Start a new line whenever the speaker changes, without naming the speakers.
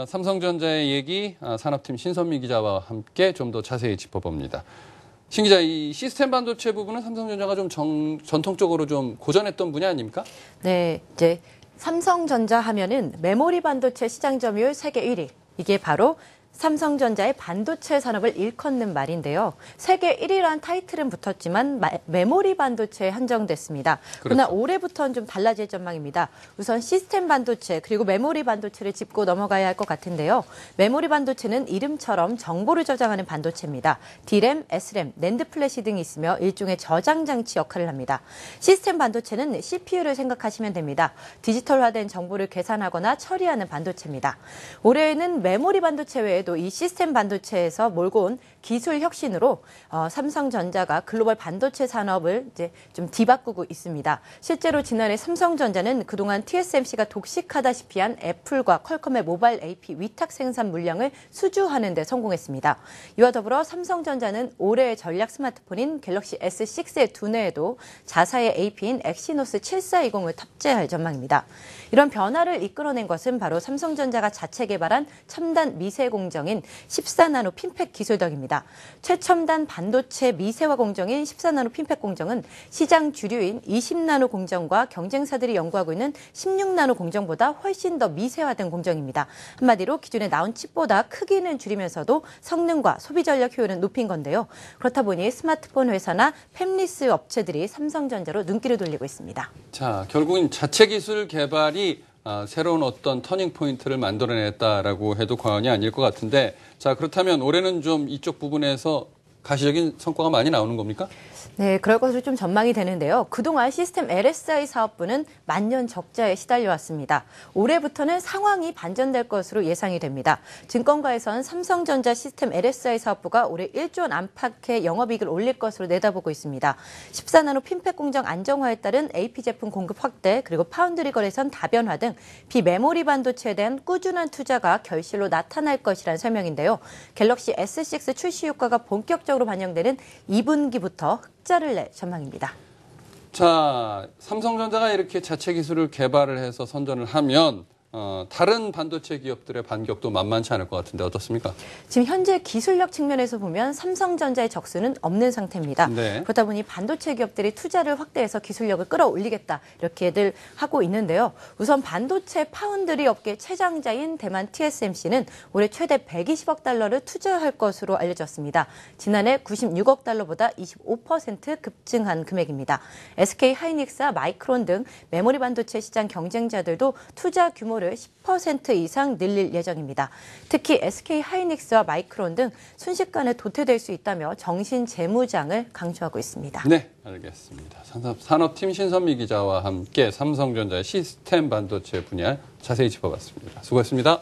삼성전자의 얘기 산업팀 신선미 기자와 함께 좀 더 자세히 짚어봅니다. 신 기자, 이 시스템 반도체 부분은 삼성전자가 좀 전통적으로 좀 고전했던 분야 아닙니까?
네, 이제 삼성전자 하면은 메모리 반도체 시장 점유율 세계 1위. 이게 바로 삼성전자의 반도체 산업을 일컫는 말인데요. 세계 1위라는 타이틀은 붙었지만 메모리 반도체에 한정됐습니다. 그러나
그렇죠.
올해부터는 좀 달라질 전망입니다. 우선 시스템 반도체 그리고 메모리 반도체를 짚고 넘어가야 할 것 같은데요. 메모리 반도체는 이름처럼 정보를 저장하는 반도체입니다. D램, S램, 낸드 플래시 등이 있으며 일종의 저장 장치 역할을 합니다. 시스템 반도체는 CPU를 생각하시면 됩니다. 디지털화된 정보를 계산하거나 처리하는 반도체입니다. 올해에는 메모리 반도체 외에도 이 시스템 반도체에서 몰고 온 기술 혁신으로 삼성전자가 글로벌 반도체 산업을 이제 좀 뒤바꾸고 있습니다. 실제로 지난해 삼성전자는 그동안 TSMC가 독식하다시피 한 애플과 퀄컴의 모바일 AP 위탁 생산 물량을 수주하는 데 성공했습니다. 이와 더불어 삼성전자는 올해의 전략 스마트폰인 갤럭시 S6의 두뇌에도 자사의 AP인 엑시노스 7420을 탑재할 전망입니다. 이런 변화를 이끌어낸 것은 바로 삼성전자가 자체 개발한 첨단 미세 공정인 14나노 핀팩 기술 덕입니다. 최첨단 반도체 미세화 공정인 14나노 핀팩 공정은 시장 주류인 20나노 공정과 경쟁사들이 연구하고 있는 16나노 공정보다 훨씬 더 미세화된 공정입니다. 한마디로 기존에 나온 칩보다 크기는 줄이면서도 성능과 소비 전력 효율은 높인 건데요. 그렇다 보니 스마트폰 회사나 팹리스 업체들이 삼성전자로 눈길을 돌리고 있습니다.
자, 결국은 자체 기술 개발이 새로운 어떤 터닝 포인트를 만들어냈다라고 해도 과언이 아닐 것 같은데, 자, 그렇다면 올해는 좀 이쪽 부분에서 가시적인 성과가 많이 나오는 겁니까?
네, 그럴 것으로 좀 전망이 되는데요. 그동안 시스템 LSI 사업부는 만년 적자에 시달려왔습니다. 올해부터는 상황이 반전될 것으로 예상이 됩니다. 증권가에서는 삼성전자 시스템 LSI 사업부가 올해 1조 원 안팎의 영업이익을 올릴 것으로 내다보고 있습니다. 14나노 핀팩 공정 안정화에 따른 AP 제품 공급 확대, 그리고 파운드리 거래선 다변화 등 비메모리 반도체에 대한 꾸준한 투자가 결실로 나타날 것이라는 설명인데요. 갤럭시 S6 출시 효과가 본격적으로 반영되는 2분기부터 흑자를 낼 전망입니다.
자, 삼성전자가 이렇게 자체 기술을 개발을 해서 선전을 하면 다른 반도체 기업들의 반격도 만만치 않을 것 같은데 어떻습니까?
지금 현재 기술력 측면에서 보면 삼성전자의 적수는 없는 상태입니다.
네.
그러다 보니 반도체 기업들이 투자를 확대해서 기술력을 끌어올리겠다 이렇게들 하고 있는데요. 우선 반도체 파운드리 업계 최장자인 대만 TSMC는 올해 최대 120억 달러를 투자할 것으로 알려졌습니다. 지난해 96억 달러보다 25% 급증한 금액입니다. SK 하이닉스와 마이크론 등 메모리 반도체 시장 경쟁자들도 투자 규모를 10% 이상 늘릴 예정입니다. 특히 SK 하이닉스와 마이크론 등 순식간에 도태될 수 있다며 정신 재무장을 강조하고 있습니다.
네, 알겠습니다. 산업팀 신선미 기자와 함께 삼성전자의 시스템 반도체 분야 자세히 짚어봤습니다. 수고했습니다.